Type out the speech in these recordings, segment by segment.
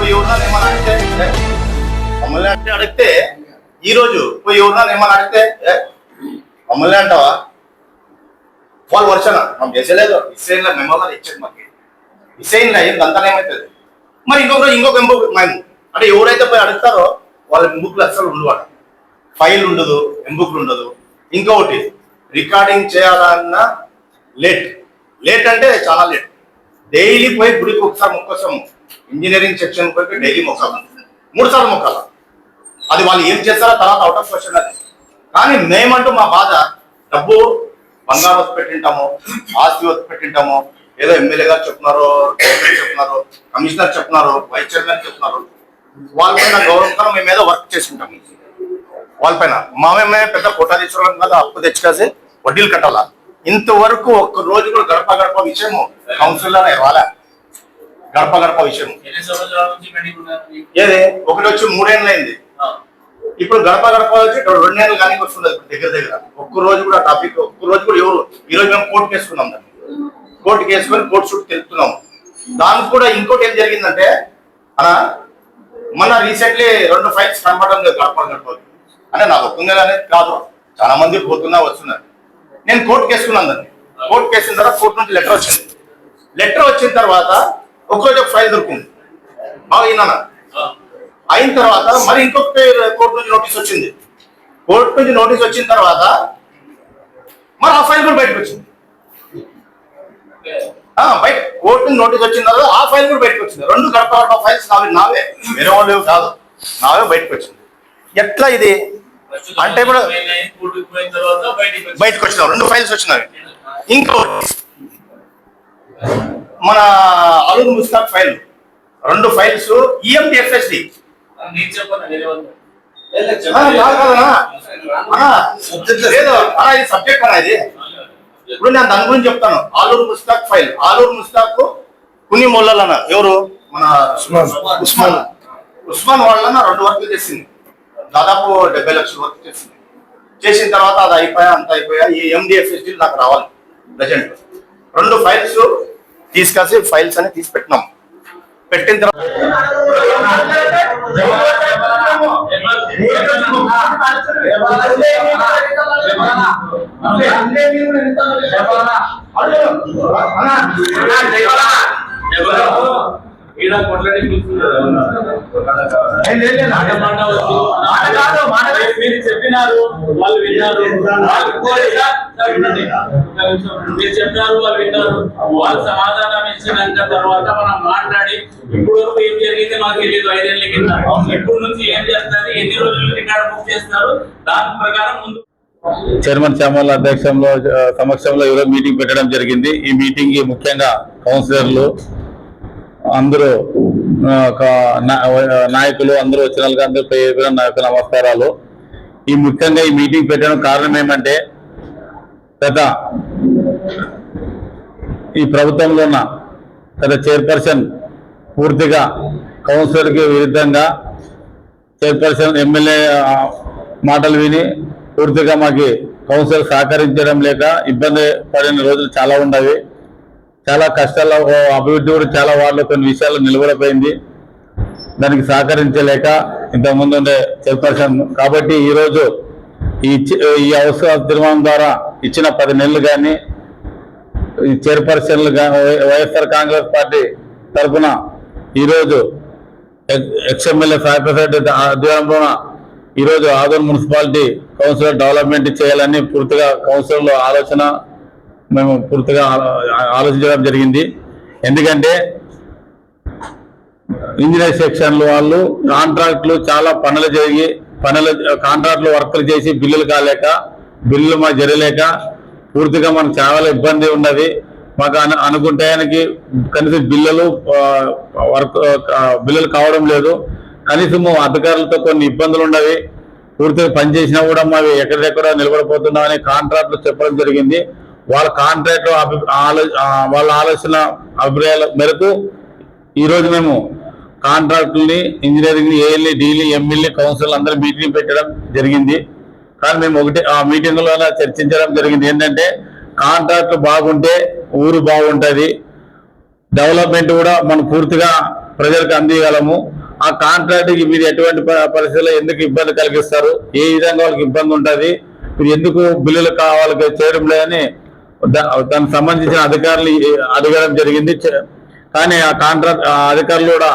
పోయి ఎవరినా ఏమని అడిగితే మమ్మల్ని అంటే అడిగితే ఈ రోజు పోయి ఎవరినా ఏమని అడిగితే మమ్మల్ని అంటావా వాళ్ళు వర్షన మనం చేసేలేదు ఇస్రాయిల్ మెమోగా ఇచ్చేది మాకు ఇస్రాయిల్ అయ్యింది అంతా ఏమవుతుంది మరి ఇంకొక ఎంబుక్ మేము అంటే ఎవరైతే పోయి అడుగుతారో వాళ్ళ ఎంబుక్లు అసలు ఉండవాడు ఫైల్ ఉండదు ఎంబుక్లు ఉండదు ఇంకొకటి రికార్డింగ్ చేయాలన్నా లేట్ అంటే చాలా లేట్ డైలీ పోయి గుడికి ఒకసారి మొక్కొస్తాము ఇంజనీరింగ్ సెక్షన్ పోయి డైలీ మొక్కాలి 3 సార్లు మొక్కాలి అది వాళ్ళు ఏం చేస్తారో తర్వాత అవుట్ ఆఫ్ క్వశ్చన్ అది కానీ మేమంటూ మా బాధ డబ్బు బంగారు వస్తు పెట్టింటాము ఆస్తి వస్తు పెట్టింటాము ఏదో ఎమ్మెల్యే గారు చెప్తున్నారు చెప్తున్నారు కమిషనర్ చెప్తున్నారు వైస్ చైర్మన్ చెప్తున్నారు వాళ్ళపైన గౌరవంగా మేము ఏదో వర్క్ చేసుకుంటాము వాళ్ళపైన మేమే పెద్ద కోటాధీశ్వరం కదా అప్పు తెచ్చుకేసి వడ్డీలు కట్టాలా ఇంతవరకు ఒక్క రోజు కూడా గడప విషయము కౌన్సిల్లోనే రాలే గడప విషయం ఏది ఒకటి వచ్చి 3 ఏళ్ళు అయింది ఇప్పుడు గడప వచ్చి 2 ఏళ్ళు కానీ వస్తుంది దగ్గర ఒక్క రోజు కూడా టాపిక్ ఒక్క రోజు కూడా ఎవరు ఈ రోజు మేము కోర్టుకు వేసుకున్నాం దాన్ని కోర్టుకు వేసుకొని కోర్టు చుట్టూ తెలుపుతున్నాము దానికి కూడా ఇంకోటి ఏం జరిగిందంటే మన రీసెంట్లీ 2 ఫైల్స్ కనపడడం లేదు గడప అంటే నాకు ఒక్కంగా అనేది కాదు చాలా మంది పోతున్నా వస్తున్నారు నేను కోర్టుకు వేసుకున్నాను దాన్ని కోర్టుకు వేసిన తర్వాత కోర్టు నుంచి లెటర్ వచ్చిన తర్వాత ఒక్కరోజు ఒక ఫైల్ దొరికింది బాగా విన్నానా అయిన తర్వాత మరి ఇంకొక కోర్టు నుంచి నోటీస్ వచ్చింది కోర్టు నుంచి నోటీస్ వచ్చిన తర్వాత మరి ఆ ఫైల్ కూడా బయటకు వచ్చింది బయట కోర్టు నుంచి నోటీస్ వచ్చిన తర్వాత ఆ ఫైల్ కూడా బయటకు వచ్చింది 2 గడప ఫైల్స్ నావే వేరే వాళ్ళు కాదు నావే బయటకు వచ్చింది ఎట్లా ఇది అంటే కూడా బయటకు వచ్చినావు 2 ఫైల్స్ వచ్చినవి ఇంకో మన అలూర్ ముస్తాక్ ఫైల్ 2 ఫైల్స్ ఈఎండిఎఫ్ఎస్డి సబ్జెక్ట్ అనా ఇది ఇప్పుడు నేను దాని గురించి చెప్తాను ఆలూర్ ముస్తాక్ ఫైల్ ఆలూర్ ముస్తాక్ కొన్ని మొల్లలన్న ఎవరు మన ఉస్మాన్ వాళ్ళన్న 2 వర్కులు చేసింది దాదాపు 70 లక్షల వర్క్ చేసిన తర్వాత అది అయిపోయా ఈ ఎండిఎఫ్ఎస్డి నాకు రావాలి ప్రజెంట్ 2 ఫైల్స్ తీసుకొచ్చి ఫైల్స్ అని తీసి పెట్టినాం పెట్టిన తర్వాత మీరు చెప్పినారు వాళ్ళు విన్నారు మీరు చెప్పినారు వాళ్ళు విన్నారు వాళ్ళు సమాధానం ఇచ్చినాక తర్వాత మనం మాట్లాడి ఇప్పుడు వరకు ఏం జరిగింది మాకు తెలియదు 5 ఏళ్ళ కింద ఇప్పుడు నుంచి ఏం చేస్తారు ఎన్ని రోజులు రికార్డు బుక్ చేస్తారు దాని ప్రకారం ముందు చైర్మన్ శ్యామల సమక్షంలో ఈరోజు మీటింగ్ పెట్టడం జరిగింది ఈ మీటింగ్ కి ముఖ్యంగా కౌన్సిలర్లు అందరూ నాయకులు అందరూ వచ్చిన అందరూ పేరు నాయకుల నమస్కారాలు ఈ ముఖ్యంగా ఈ మీటింగ్ పెట్టడం కారణం ఏమంటే గత ఈ ప్రభుత్వంలో ఉన్న గత చైర్పర్సన్ పూర్తిగా కౌన్సిలర్కి విరుద్ధంగా చైర్పర్సన్ ఎమ్మెల్యే మాటలు విని పూర్తిగా మాకు కౌన్సిలర్ సహకరించడం లేక ఇబ్బంది పడిన రోజులు చాలా ఉండవి చాలా కష్టాల్లో అభివృద్ధి కూడా చాలా వార్డులో కొన్ని విషయాలు నిలబడిపోయింది దానికి సహకరించలేక ఇంతకుముందు ఉండే చైర్పర్సన్ కాబట్టి ఈరోజు ఈ అవసర తీర్మానం ద్వారా ఇచ్చిన 10 నెలలు కానీ ఈ చైర్పర్సన్లు వైఎస్ఆర్ కాంగ్రెస్ పార్టీ తరఫున ఈరోజు ఎక్స్ఎమ్మెల్యే సాయిప్రసాద్ ఆధ్వర్యంలో ఈరోజు ఆదోన్ మున్సిపాలిటీ కౌన్సిలర్ డెవలప్మెంట్ చేయాలని పూర్తిగా కౌన్సిలర్లో ఆలోచన మేము పూర్తిగా ఆలోచించడం జరిగింది ఎందుకంటే ఇంజనీర్ సెక్షన్లు వాళ్ళు కాంట్రాక్టులు చాలా పనులు జరిగి కాంట్రాక్టులు వర్కులు చేసి బిల్లులు కాలేక బిల్లులు మాకు జరగలేక పూర్తిగా మనకు చాలా ఇబ్బంది ఉన్నది మాకు అనుకుంటానికి కనీసం బిల్లులు కావడం లేదు కనీసము అధికారులతో కొన్ని ఇబ్బందులు ఉన్నవి పూర్తిగా పనిచేసినా కూడా మావి ఎక్కడెక్కడ నిలబడిపోతున్నామని కాంట్రాక్టులు చెప్పడం జరిగింది వాళ్ళ కాంట్రాక్ట్ వాళ్ళ ఆలోచన అభిప్రాయాల మేరకు ఈరోజు మేము కాంట్రాక్టుల్ని ఇంజనీరింగ్ ఏఎల్ఈ డీలీ ఎమ్మెల్యే కౌన్సిల్ అందరూ మీటింగ్ పెట్టడం జరిగింది కానీ మేము ఆ మీటింగ్లో చర్చించడం జరిగింది ఏంటంటే కాంట్రాక్ట్ బాగుంటే ఊరు బాగుంటుంది డెవలప్మెంట్ కూడా మనం పూర్తిగా ప్రజలకు అందియగలము. ఆ కాంట్రాక్ట్ కి మీరు ఎటువంటి పరిస్థితుల్లో ఎందుకు ఇబ్బంది కలిగిస్తారు, ఏ విధంగా వాళ్ళకి ఇబ్బంది ఉంటుంది, మీరు ఎందుకు బిల్లులు కావాలి చేయడం లేదని దానికి సంబంధించిన అధికారులు అడగడం జరిగింది. కానీ ఆ కాంట్రాక్ట్ అధికారులు కూడా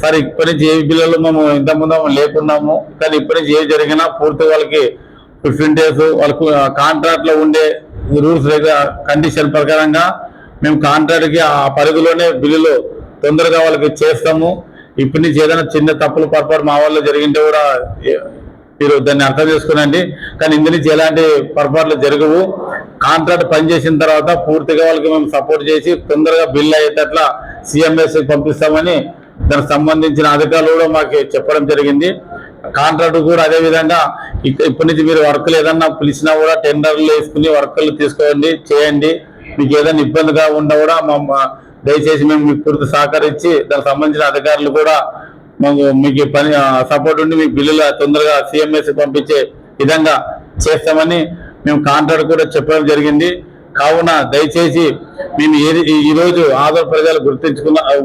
సరే ఇప్పటి నుంచి ఏ బిల్లులు మేము ఇంతకుముందు లేకున్నాము, కానీ ఇప్పటి నుంచి ఏ జరిగినా పూర్తి వాళ్ళకి 15 days వాళ్ళకు కాంట్రాక్ట్ లో ఉండే రూల్స్ కండిషన్ ప్రకారంగా మేము కాంట్రాక్ట్ కి ఆ పరిధిలోనే బిల్లులు తొందరగా వాళ్ళకి చేస్తాము. ఇప్పటి నుంచి ఏదైనా చిన్న తప్పులు పొరపాటు మా వాళ్ళు జరిగింటే కూడా మీరు దాన్ని అర్థం చేసుకునండి. కానీ ఇందు నుంచి ఎలాంటి పొరపాట్లు జరగవు. కాంట్రాక్ట్ పనిచేసిన తర్వాత పూర్తిగా వాళ్ళకి మేము సపోర్ట్ చేసి తొందరగా బిల్ అయ్యేటట్లా సిఎంఎస్ పంపిస్తామని దానికి సంబంధించిన అధికారులు కూడా మాకు చెప్పడం జరిగింది. కాంట్రాక్ట్ కూడా అదే విధంగా ఇప్పటి నుంచి మీరు వర్కులు ఏదన్నా పిలిచినా కూడా టెండర్లు వేసుకుని వర్కులు తీసుకోండి, చేయండి. మీకు ఏదైనా ఇబ్బందిగా ఉన్నా కూడా దయచేసి మేము మీకు పూర్తి సహకరించి దానికి సంబంధించిన అధికారులు కూడా మీకు పని సపోర్ట్ ఉండి మీ బిల్లులు తొందరగా సిఎంఎస్ పంపించే విధంగా చేస్తామని మేము కాంట్రాక్ట్ కూడా చెప్పడం జరిగింది. కావున దయచేసి మేము ఈరోజు ఆధార్ ప్రజలు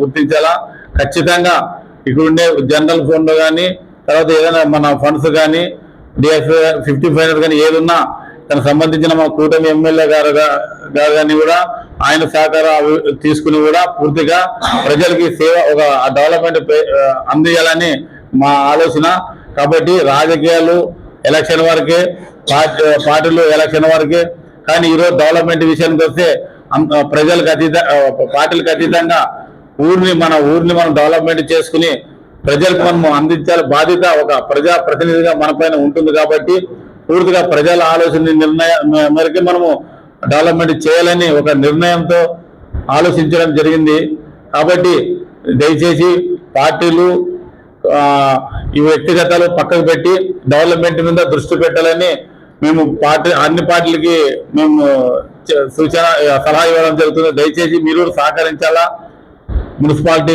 గుర్తించాలా. ఖచ్చితంగా ఇక్కడ ఉండే జనరల్ ఫండ్ కానీ తర్వాత ఏదైనా మన ఫండ్స్ కానీ డిఎఫ్ 50 ఫైనల్ కానీ ఏదున్నా దానికి సంబంధించిన మా కూటమి ఎమ్మెల్యే గారు కానీ కూడా ఆయన సహకారం తీసుకుని కూడా పూర్తిగా ప్రజలకి సేవ ఒక డెవలప్మెంట్ అందించాలని మా ఆలోచన. కాబట్టి రాజకీయాలు ఎలక్షన్ వరకే, పార్టీలు ఎలక్షన్ వరకే, కానీ ఈరోజు డెవలప్మెంట్ విషయానికి వస్తే ప్రజలకు పార్టీలకు అతీతంగా మన ఊరిని మనం డెవలప్మెంట్ చేసుకుని ప్రజలకు మనం అందించాలి బాధ్యత ఒక ప్రజా ప్రతినిధిగా మన పైన ఉంటుంది. కాబట్టి పూర్తిగా ప్రజల ఆలోచన నిర్ణయం మేరకు మనము డెవలప్మెంట్ చేయాలని ఒక నిర్ణయంతో ఆలోచించడం జరిగింది. కాబట్టి దయచేసి పార్టీలు ఈ వ్యక్తిగతాలు పక్కకు పెట్టి డెవలప్మెంట్ మీద దృష్టి పెట్టాలని మేము అన్ని పార్టీలకి మేము సూచన సలహా ఇవ్వడం జరుగుతుంది. దయచేసి మీరు సహకరించాలా. మున్సిపాలిటీ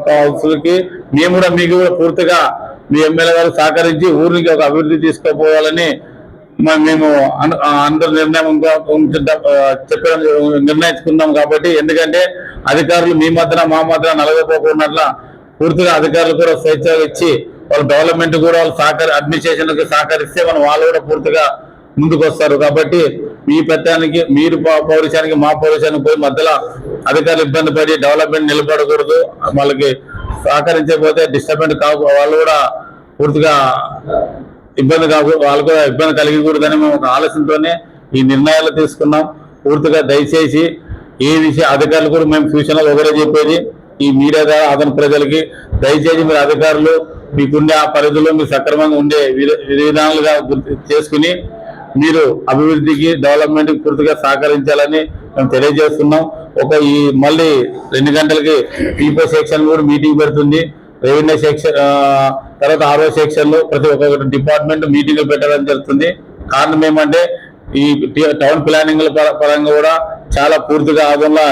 కౌన్సిల్కి మేము కూడా మీకు పూర్తిగా మీ ఎమ్మెల్యే గారు సహకరించి ఊరికి ఒక అభివృద్ధి తీసుకుపోవాలని మేము అందరు నిర్ణయించుకున్నాం. కాబట్టి ఎందుకంటే అధికారులు మీ మధ్యన మా మధ్యన నలగపోకున్నట్ల పూర్తిగా అధికారులు కూడా స్వేచ్ఛ ఇచ్చి వాళ్ళ డెవలప్మెంట్ కూడా వాళ్ళు అడ్మినిస్ట్రేషన్ కి సహకరిస్తే వాళ్ళు కూడా పూర్తిగా ముందుకు వస్తారు. కాబట్టి మీ పెత్తానికి మీరు పౌరుషానికి మా పౌరుషానికి పోయి మధ్యలో అధికారులు ఇబ్బంది పడి డెవలప్మెంట్ నిలబడకూడదు. వాళ్ళకి సహకరించకపోతే డిస్టర్బెంట్ వాళ్ళు కూడా పూర్తిగా వాళ్ళు కూడా ఇబ్బంది కలిగకూడదని మేము ఒక ఆలోచనతోనే ఈ నిర్ణయాలు తీసుకున్నాం. పూర్తిగా దయచేసి ఏ విషయ అధికారులు కూడా మేము సూచనలు ఒకరే చెప్పేది ఈ మీడియా ద్వారా అదన ప్రజలకి దయచేసి మీరు అధికారులు మీకుండే ఆ పరిధిలో మీరు సక్రమంగా ఉండే విధానాలుగా చేసుకుని మీరు అభివృద్ధికి డెవలప్మెంట్ కి పూర్తిగా సహకరించాలని మేము తెలియజేస్తున్నాం. ఈ మళ్ళీ 2 గంటలకి పీపో సెక్షన్ కూడా మీటింగ్ పెడుతుంది. రెవెన్యూ సెక్షన్ తర్వాత RO సెక్షన్ లో ప్రతి ఒక్క డిపార్ట్మెంట్ మీటింగ్ పెట్టడం జరుగుతుంది. కారణం ఏమంటే ఈ టౌన్ ప్లానింగ్ పరంగా కూడా చాలా పూర్తిగా ఆదంలో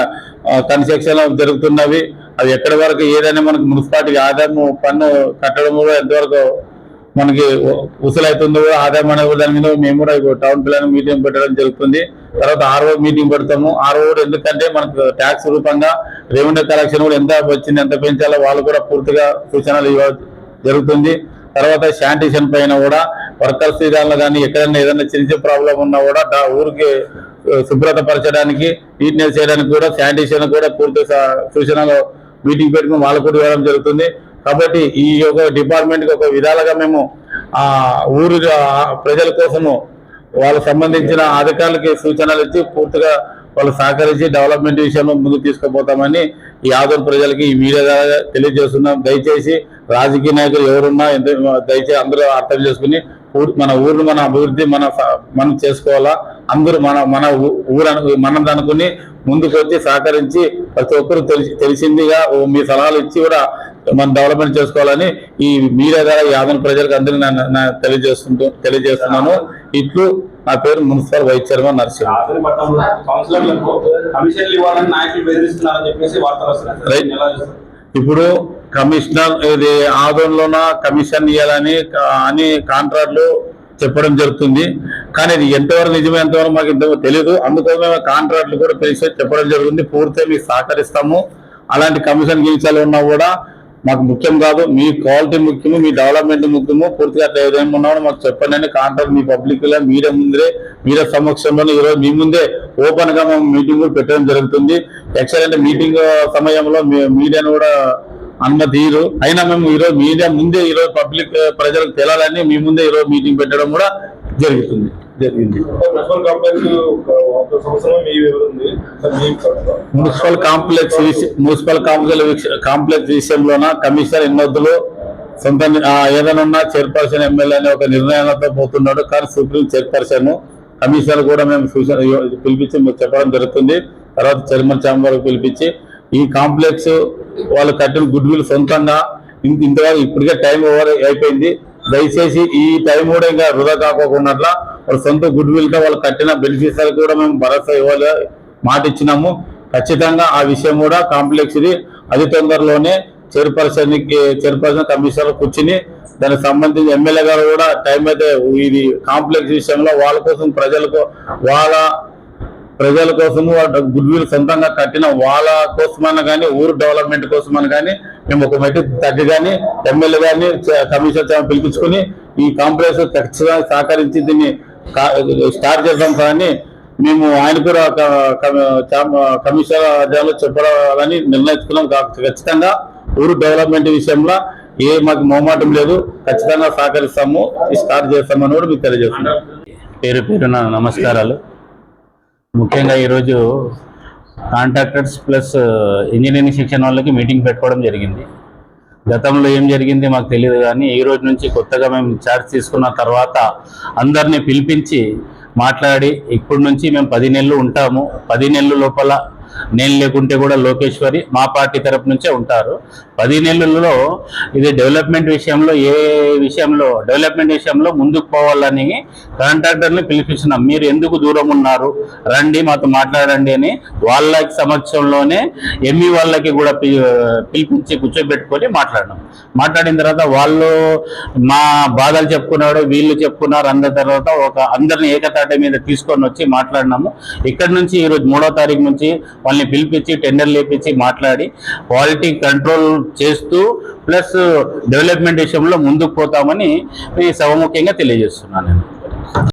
కన్స్ట్రక్షన్ జరుగుతున్నవి. అవి ఎక్కడి వరకు ఏదైనా మనకు మున్సిపాలిటీకి ఆదాయం పన్ను కట్టడం కూడా ఎంతవరకు మనకి ఉసులవుతుందో ఆదాయం అనే దాని మీద మేము కూడా టౌన్ ప్లానింగ్ మీటింగ్ పెట్టడం జరుగుతుంది. తర్వాత RO మీటింగ్ పెడతాము. RO కూడా ఎందుకంటే మనకు ట్యాక్స్ రూపంగా రెవెన్యూ కలెక్షన్ కూడా ఎంత వచ్చింది ఎంత పెంచాలో వాళ్ళు కూడా పూర్తిగా సూచనలు ఇవ్వడం జరుగుతుంది. తర్వాత శానిటేషన్ పైన కూడా వర్కర్స్ విధానంలో కానీ ఎక్కడైనా ఏదైనా చిన్న ప్రాబ్లం ఉన్నా కూడా ఊరికి శుభ్రత పరచడానికి నీట్నెస్ చేయడానికి కూడా శానిటేషన్ కూడా పూర్తి సూచనలు మీటింగ్ పెట్టుకుని వాళ్ళు కూడా ఇవ్వడం జరుగుతుంది. కాబట్టి ఈ యొక్క డిపార్ట్మెంట్ కి ఒక విధాలుగా మేము ఊరు ప్రజల కోసము వాళ్ళకు సంబంధించిన అధికారులకి సూచనలు ఇచ్చి పూర్తిగా వాళ్ళు సహకరించి డెవలప్మెంట్ విషయంలో ముందుకు తీసుకుపోతామని ఈ ఆదరణ ప్రజలకి ఈ మీడియా ద్వారా తెలియజేస్తున్నాం. దయచేసి రాజకీయ నాయకులు ఎవరున్నా దయచేసి అందరూ అర్థం చేసుకుని మన ఊరిని మన అభివృద్ధి మనం చేసుకోవాలా. అందరూ మన ఊరు మనం అనుకుని ముందుకు వచ్చి సహకరించి ప్రతి ఒక్కరు తెలిసిందిగా మీ సలహాలు ఇచ్చి కూడా మనం డెవలప్మెంట్ చేసుకోవాలని ఈ మీడియా ద్వారా ఈ ఆదరణ ప్రజలకు అందరినీ తెలియజేస్తున్నాను. ఇట్లు నా పేరు మున్సిపల్ వైస్ చైర్మన్ నరసింహ. ఇప్పుడు కమిషనర్ ఇది ఆదోళన కమిషన్ ఇవ్వాలని కాంట్రాక్ట్లు చెప్పడం జరుగుతుంది. కానీ ఇది ఎంతవరకు నిజమే ఎంతవరకు మాకు ఇంత తెలియదు. అందుకోసమే కాంట్రాక్ట్లు కూడా పిలిచి చెప్పడం జరుగుతుంది. పూర్తిగా మీకు సహకరిస్తాము. అలాంటి కమిషన్ గిమిషాలు ఉన్నా కూడా మాకు ముఖ్యం కాదు, మీ క్వాలిటీ ముఖ్యము, మీ డెవలప్మెంట్ ముఖ్యము. పూర్తిగా అట్లా ఏదైనా ఉన్నామో మాకు చెప్పండి అని కాంట్రాక్ట్ మీ పబ్లిక్ లా మీరే సమక్షంలోనే ఈరోజు మీ ముందే ఓపెన్ గా మేము మీటింగ్ పెట్టడం జరుగుతుంది. ఎక్సలెంట్ మీటింగ్ సమయంలో మీడియాను కూడా అనుమతి అయినా మేము ఈరోజు మీడియా ముందే ఈరోజు పబ్లిక్ ప్రజలకు తెలాలని మీ ముందే ఈరోజు మీటింగ్ పెట్టడం కూడా జరిగింది. మున్సిపల్ కాంప్లెక్స్ విషయంలోన కమిషనర్ ఎన్నొద్దులు సొంత ఏదైనా ఉన్నా చైర్పర్సన్ ఎమ్మెల్యే అనే ఒక నిర్ణయాలతో పోతున్నాడు. కానీ సుప్రీం చైర్పర్సన్ కమిషనర్ కూడా మేము పిలిపించి చెప్పడం జరుగుతుంది. తర్వాత చైర్మన్ ఛాంబర్ పిలిపించి ఈ కాంప్లెక్స్ వాళ్ళు కట్టిన గుడ్ విల్ సొంతంగా ఇంతవరకు ఇప్పటికే టైం ఓవర్ అయిపోయింది. దయచేసి ఈ టైం కూడా ఇంకా వృధా కాకోకుండా వాళ్ళ సొంత గుడ్ విల్ గా వాళ్ళు కట్టిన బెనిఫిషియర్ కూడా మేము భరోసా ఇవ్వాలి మాట ఇచ్చినాము. ఖచ్చితంగా ఆ విషయం కూడా కాంప్లెక్స్ ఇది అతి తొందరలోనే చైర్పర్సన్ కమిషనర్ కూర్చుని దానికి సంబంధించి ఎమ్మెల్యే గారు కూడా టైం అయితే ఇది కాంప్లెక్స్ విషయంలో వాళ్ళ కోసం ప్రజల కోసము గుడ్ విల్ సొంతంగా కట్టిన వాళ్ళ కోసమని కానీ ఊరు డెవలప్మెంట్ కోసమని కానీ మేము ఒక మెట్టు తగ్గి కానీ ఎమ్మెల్యే గారిని కమిషనర్ పిలిపించుకుని ఈ కాంప్లెక్స్ ఖచ్చితంగా సహకరించి దీన్ని స్టార్ట్ చేద్దాం కానీ మేము ఆయన కూడా కమిషనర్ చెప్పాలని నిర్ణయించుకున్నాం. ఖచ్చితంగా ఊరు డెవలప్మెంట్ విషయంలో మాకు మొహమాటం లేదు, ఖచ్చితంగా సహకరిస్తాము, స్టార్ట్ చేస్తామని కూడా మీకు తెలియజేస్తున్నాం. పేరున నమస్కారాలు. ముఖ్యంగా ఈరోజు కాంట్రాక్టర్స్ ప్లస్ ఇంజనీరింగ్ సెక్షన్ వాళ్ళకి మీటింగ్ పెట్టుకోవడం జరిగింది. గతంలో ఏం జరిగింది మాకు తెలియదు, కానీ ఈ రోజు నుంచి కొత్తగా మేము ఛార్జ్ తీసుకున్న తర్వాత అందరినీ పిలిపించి మాట్లాడి ఇప్పటి నుంచి మేము 10 నెలలు ఉంటాము, 10 నెలల లోపల నేను లేకుంటే కూడా లోకేశ్వరి మా పార్టీ తరపు నుంచే ఉంటారు. 10 నెలల్లో ఇది డెవలప్మెంట్ విషయంలో ముందుకు పోవాలని కాంట్రాక్టర్ని పిలిపిస్తున్నాం. మీరు ఎందుకు దూరం ఉన్నారు, రండి మాతో మాట్లాడండి అని వాళ్ళ సమక్షంలోనే ఎంఈ వాళ్ళకి కూడా పిలిపించి కూర్చోబెట్టుకొని మాట్లాడిన తర్వాత వాళ్ళు మా బాధలు చెప్పుకున్నాడు, వీళ్ళు చెప్పుకున్నారు. అందరి తర్వాత అందరిని ఏకతాటి మీద తీసుకొని వచ్చి మాట్లాడినాము. ఇక్కడ నుంచి ఈరోజు 3వ తారీఖు నుంచి వాళ్ళని పిలిపించి టెండర్లు వేపించి మాట్లాడి క్వాలిటీ కంట్రోల్ చేస్తూ ప్లస్ డెవలప్మెంట్ విషయంలో ముందుకు పోతామని సభముఖ్యంగా తెలియజేస్తున్నాను నేను.